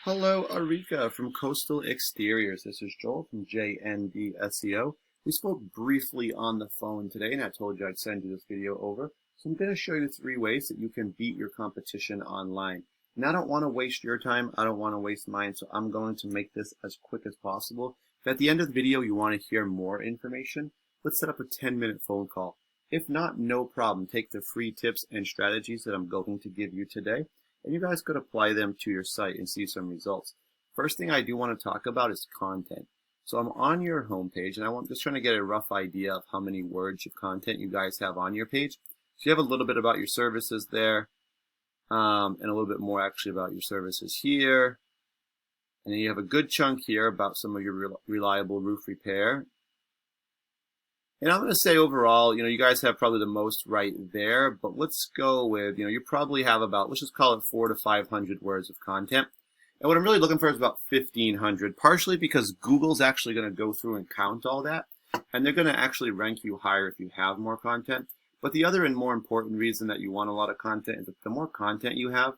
Hello, Arica from Coastal Exteriors. This is Joel from JND SEO. We spoke briefly on the phone today, and I told you I'd send you this video over. So I'm going to show you 3 ways that you can beat your competition online. And I don't want to waste your time. I don't want to waste mine, so I'm going to make this as quick as possible. If at the end of the video you want to hear more information, let's set up a 10-minute phone call. If not, no problem. Take the free tips and strategies that I'm going to give you today, and you guys could apply them to your site and see some results. First thing I do want to talk about is content. So I'm on your homepage, and I'm just trying to get a rough idea of how many words of content you guys have on your page. So you have a little bit about your services there, and a little bit more actually about your services here. And then you have a good chunk here about some of your reliable roof repair. And I'm going to say overall, you guys have probably the most right there, but let's go with, you probably have about, let's just call it 400 to 500 words of content. And what I'm really looking for is about 1,500, partially because Google's actually going to go through and count all that, and they're going to actually rank you higher if you have more content. But the other and more important reason that you want a lot of content is that the more content you have,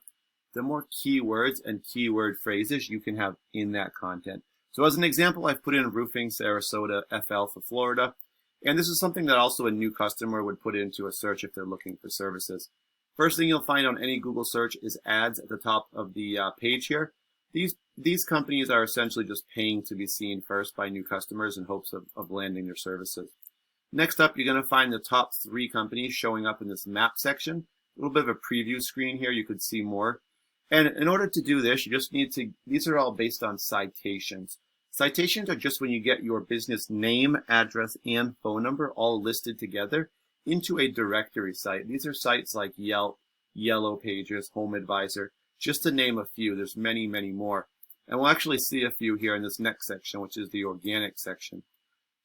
the more keywords and keyword phrases you can have in that content. So as an example, I've put in roofing Sarasota FL for Florida. And this is something that also a new customer would put into a search if they're looking for services. First thing you'll find on any Google search is ads at the top of the page here. These companies are essentially just paying to be seen first by new customers in hopes of landing their services. Next up, you're going to find the top 3 companies showing up in this map section. A little bit of a preview screen here. You could see more. And in order to do this, you just need to, these are all based on citations. Citations are just when you get your business name, address, and phone number all listed together into a directory site. These are sites like Yelp, Yellow Pages, Home Advisor, just to name a few. There's many, many more. And we'll actually see a few here in this next section, which is the organic section.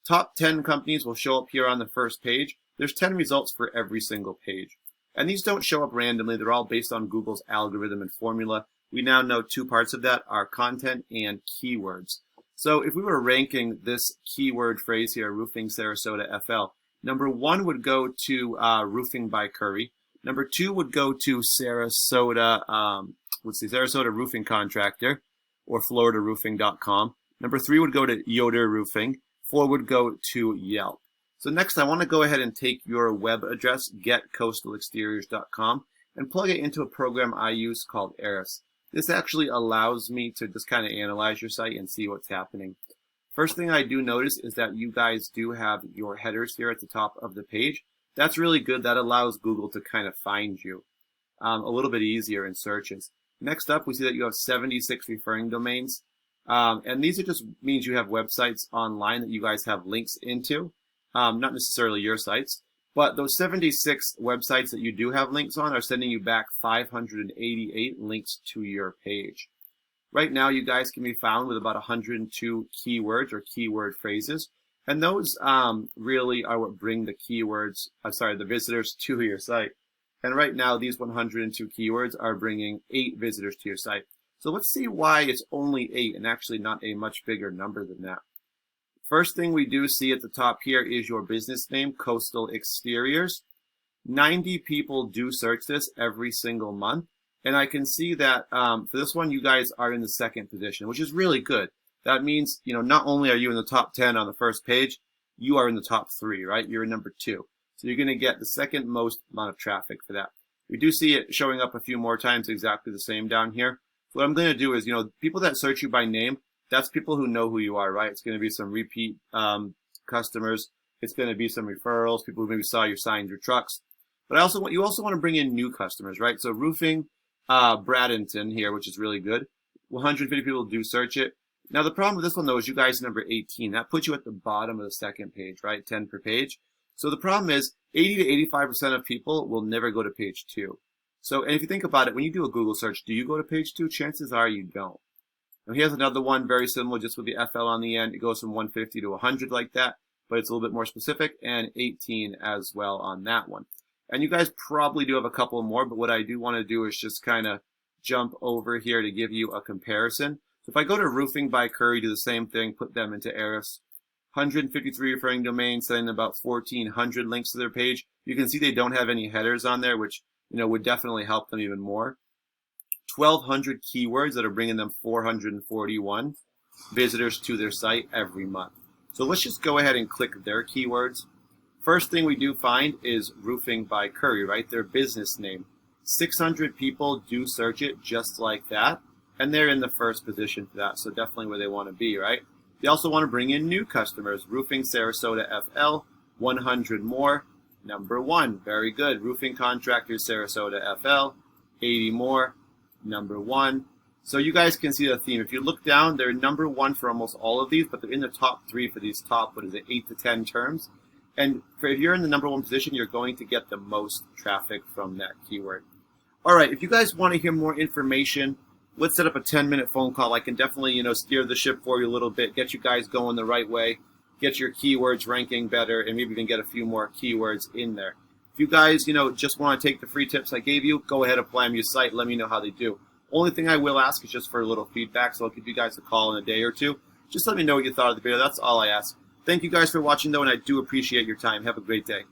Top 10 companies will show up here on the first page. There's 10 results for every single page. And these don't show up randomly. They're all based on Google's algorithm and formula. We now know 2 parts of that are content and keywords. So if we were ranking this keyword phrase here, roofing Sarasota FL, number 1 would go to roofing by Curry. Number 2 would go to Sarasota, Sarasota Roofing Contractor or FloridaRoofing.com. Number 3 would go to Yoder Roofing. 4 would go to Yelp. So next, I want to go ahead and take your web address, getcoastalexteriors.com, and plug it into a program I use called Arica. This actually allows me to just kind of analyze your site and see what's happening. First thing I do notice is that you guys do have your headers here at the top of the page. That's really good. That allows Google to kind of find you a little bit easier in searches. Next up, we see that you have 76 referring domains. And these are just means you have websites online that you guys have links into, not necessarily your sites. But those 76 websites that you do have links on are sending you back 588 links to your page. Right now, you guys can be found with about 102 keywords or keyword phrases. And those really are what bring the the visitors to your site. And right now, these 102 keywords are bringing 8 visitors to your site. So let's see why it's only 8 and actually not a much bigger number than that. First thing we do see at the top here is your business name, Coastal Exteriors. 90 people do search this every single month. And I can see that for this one, you guys are in the 2nd position, which is really good. That means, not only are you in the top 10 on the first page, you are in the top 3, right? You're in number 2. So you're going to get the 2nd most amount of traffic for that. We do see it showing up a few more times exactly the same down here. So what I'm going to do is, people that search you by name, that's people who know who you are, right? It's going to be some repeat customers. It's going to be some referrals, people who maybe saw your signs, your trucks. But you also want to bring in new customers, right? So roofing Bradenton here, which is really good. 150 people do search it. Now the problem with this one though is you guys are number 18. That puts you at the bottom of the 2nd page, right? 10 per page. So the problem is 80 to 85% of people will never go to page 2. So, and if you think about it, when you do a Google search, do you go to page 2? Chances are you don't. Now here's another one very similar, just with the FL on the end. It goes from 150 to 100 like that, but it's a little bit more specific, and 18 as well on that one. And you guys probably do have a couple more, but what I do want to do is just kind of jump over here to give you a comparison. So if I go to Roofing by Curry, do the same thing, put them into Arica. 153 referring domains, sending about 1,400 links to their page. You can see they don't have any headers on there, which would definitely help them even more. 1,200 keywords that are bringing them 441 visitors to their site every month. So let's just go ahead and click their keywords. First thing we do find is roofing by Curry, right? Their business name. 600 people do search it just like that, and they're in the first position for that, so definitely where they want to be, right? They also want to bring in new customers. Roofing Sarasota FL, 100 more, number 1. Very good. Roofing Contractors Sarasota FL, 80 more, number 1. So you guys can see the theme. If you look down, they're number 1 for almost all of these, but they're in the top 3 for these top, 8 to 10 terms. And if you're in the number 1 position, you're going to get the most traffic from that keyword. All right, if you guys want to hear more information, let's set up a 10-minute phone call. I can definitely, steer the ship for you a little bit, get you guys going the right way, get your keywords ranking better, and maybe even get a few more keywords in there. If you guys, just want to take the free tips I gave you, go ahead, apply them to your site, let me know how they do. Only thing I will ask is just for a little feedback, so I'll give you guys a call in a day or two. Just let me know what you thought of the video. That's all I ask. Thank you guys for watching, though, and I do appreciate your time. Have a great day.